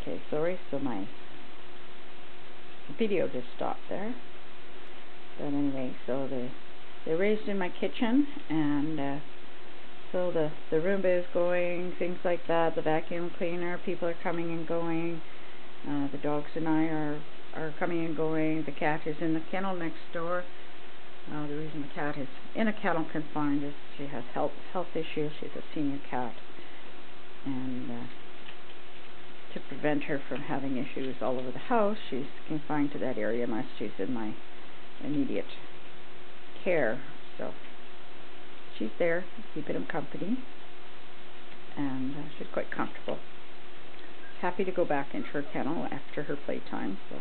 Okay, sorry, so my video just stopped there. But anyway, so they're raised in my kitchen, and so the Roomba is going, things like that, the vacuum cleaner, people are coming and going, the dogs and I are coming and going, the cat is in the kennel next door. The reason the cat is in a kennel confined is she has health issues. She's a senior cat, and to prevent her from having issues all over the house, she's confined to that area unless she's in my immediate care. So she's there keeping him company, and she's quite comfortable. Happy to go back into her kennel after her playtime. So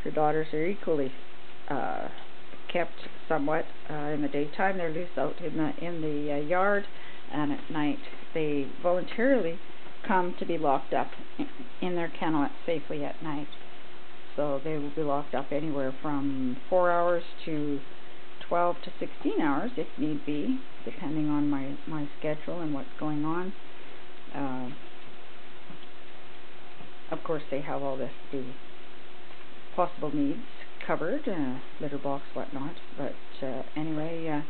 her daughters are equally kept somewhat in the daytime. They're loose out in the yard, and at night they voluntarily come to be locked up in their kennel safely at night. So they will be locked up anywhere from 4 hours to 12 to 16 hours if need be, depending on my schedule and what's going on. Of course, they have all the possible needs covered, litter box, whatnot. But anyway,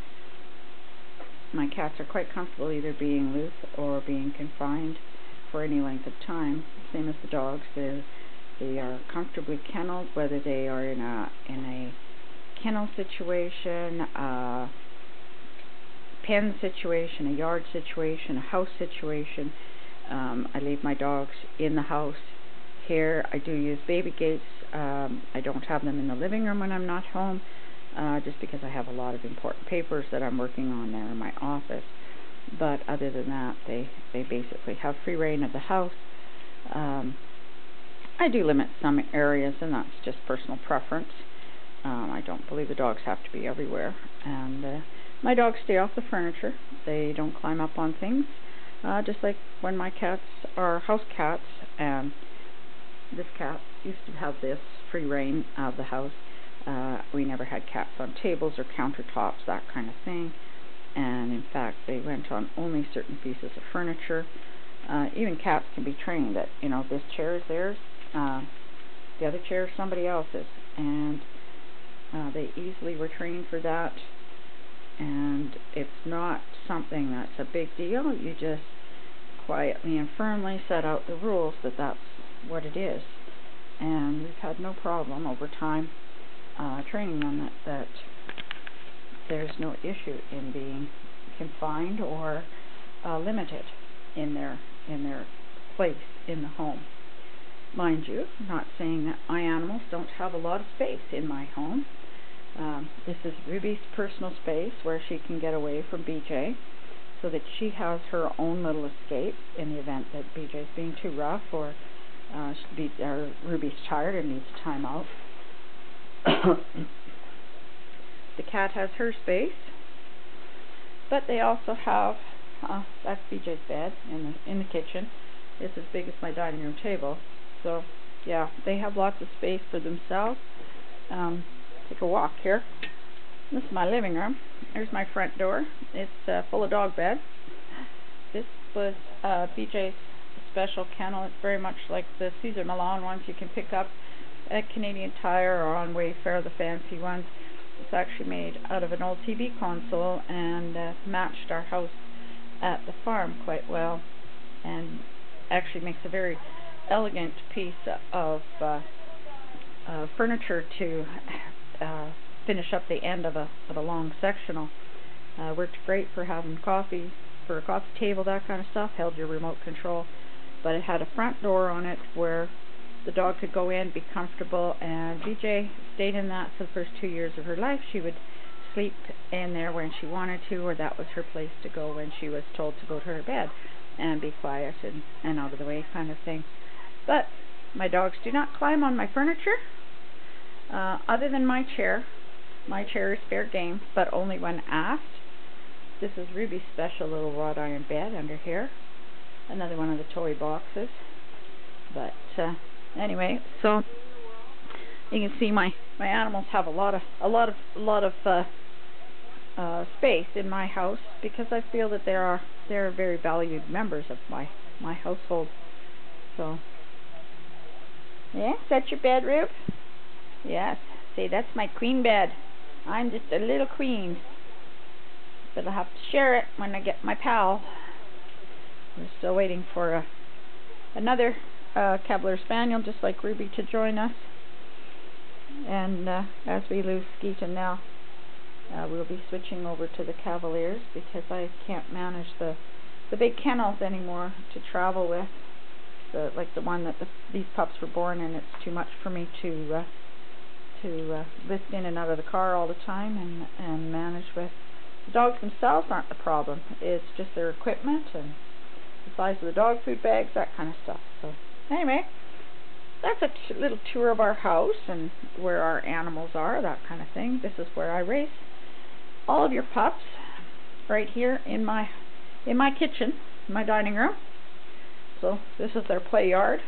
my cats are quite comfortable either being loose or being confined for any length of time. Same as the dogs. They are comfortably kenneled, whether they are in a kennel situation, a pen situation, a yard situation, a house situation. I leave my dogs in the house. Here I do use baby gates. I don't have them in the living room when I'm not home, just because I have a lot of important papers that I'm working on there in my office. But other than that, they basically have free reign of the house. I do limit some areas, and that's just personal preference. I don't believe the dogs have to be everywhere. And my dogs stay off the furniture. They don't climb up on things, just like when my cats are house cats. And this cat used to have this free reign of the house. We never had cats on tables or countertops, that kind of thing. And in fact, they went on only certain pieces of furniture. Even cats can be trained that, this chair is theirs, the other chair is somebody else's, and they easily were trained for that. And it's not something that's a big deal. You just quietly and firmly set out the rules that that's what it is. And we've had no problem over time training them that there's no issue in being confined or limited in their place in the home. Mind you, I'm not saying that my animals don't have a lot of space in my home. This is Ruby's personal space where she can get away from BeeJay, so that she has her own little escape in the event that BeeJay's being too rough, or Ruby's tired and needs time out. The cat has her space, but they also have that's BeeJay's bed in the kitchen. It's as big as my dining room table. So yeah, they have lots of space for themselves. Take a walk here. This is my living room. There's my front door. It's full of dog beds. This was BeeJay's special kennel. It's very much like the Cesar Millan ones you can pick up at Canadian Tire or on Wayfair, the fancy ones. It's actually made out of an old TV console and matched our house at the farm quite well, and actually makes a very elegant piece of furniture to finish up the end of a long sectional. Worked great for having coffee, for a coffee table, that kind of stuff. Held your remote control, but it had a front door on it where the dog could go in, be comfortable, and BeeJay stayed in that for the first 2 years of her life. She would sleep in there when she wanted to, or that was her place to go when she was told to go to her bed and be quiet and out of the way kind of thing. But my dogs do not climb on my furniture, other than my chair. My chair is fair game, but only when asked. This is Ruby's special little wrought iron bed under here. Another one of the toy boxes. But anyway, so you can see my animals have a lot of space in my house, because I feel that they're very valued members of my household. So, yeah, is that your bed, Rube? Yes. See, that's my queen bed. I'm just a little queen. But I'll have to share it when I get my pal. We're still waiting for another Cavalier Spaniel, just like Ruby, to join us. And as we lose Skeeton now, we'll be switching over to the Cavaliers because I can't manage the big kennels anymore to travel with. Like the one that these pups were born in. It's too much for me to lift in and out of the car all the time and manage with. The dogs themselves aren't the problem. It's just their equipment and the size of the dog food bags, that kind of stuff. So anyway, that's a little tour of our house and where our animals are, that kind of thing. This is where I raise all of your pups, right here in my kitchen, my dining room. So this is their play yard.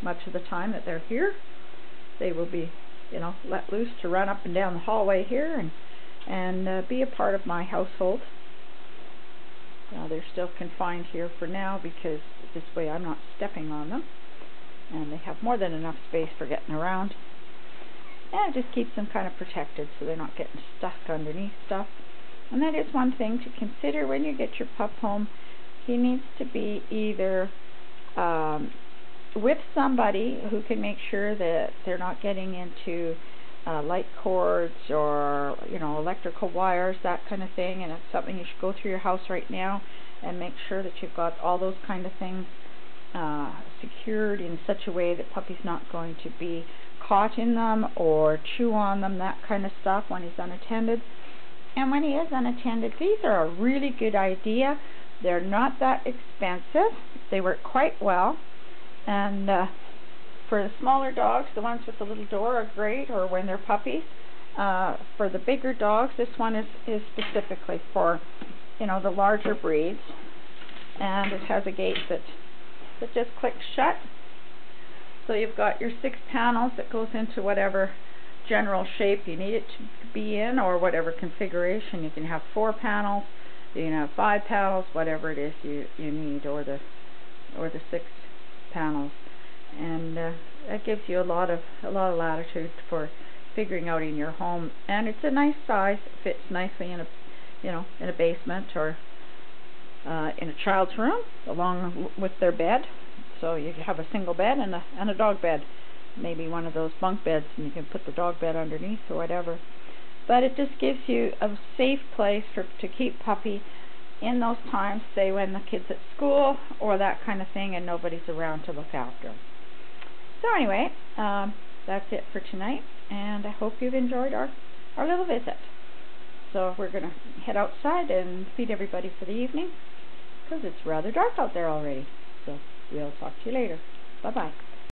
Much of the time that they're here, they will be, let loose to run up and down the hallway here and be a part of my household. They're still confined here for now because this way I'm not stepping on them, and they have more than enough space for getting around. And it just keeps them kind of protected so they're not getting stuck underneath stuff. And that is one thing to consider when you get your pup home. He needs to be either with somebody who can make sure that they're not getting into light cords or electrical wires, that kind of thing. And it's something you should go through your house right now and make sure that you've got all those kind of things secured in such a way that puppy's not going to be caught in them or chew on them, that kind of stuff, when he's unattended. And when he is unattended, these are a really good idea. They're not that expensive. They work quite well. And for the smaller dogs, the ones with the little door are great, or when they're puppies. For the bigger dogs, this one is specifically for, the larger breeds. And it has a gate that just clicks shut. So you've got your 6 panels that goes into whatever general shape you need it to be in, or whatever configuration. You can have 4 panels, you can have 5 panels, whatever it is you need, or the 6 panels. And that gives you a lot of latitude for figuring out in your home. And it's a nice size. It fits nicely in a basement or in a child's room along with their bed. So you have a single bed and a dog bed, maybe one of those bunk beds, and you can put the dog bed underneath or whatever. But it just gives you a safe place to keep puppy in those times, say when the kid's at school or that kind of thing and nobody's around to look after him. So anyway, that's it for tonight, and I hope you've enjoyed our little visit. So we're going to head outside and feed everybody for the evening because it's rather dark out there already. So we'll talk to you later. Bye-bye.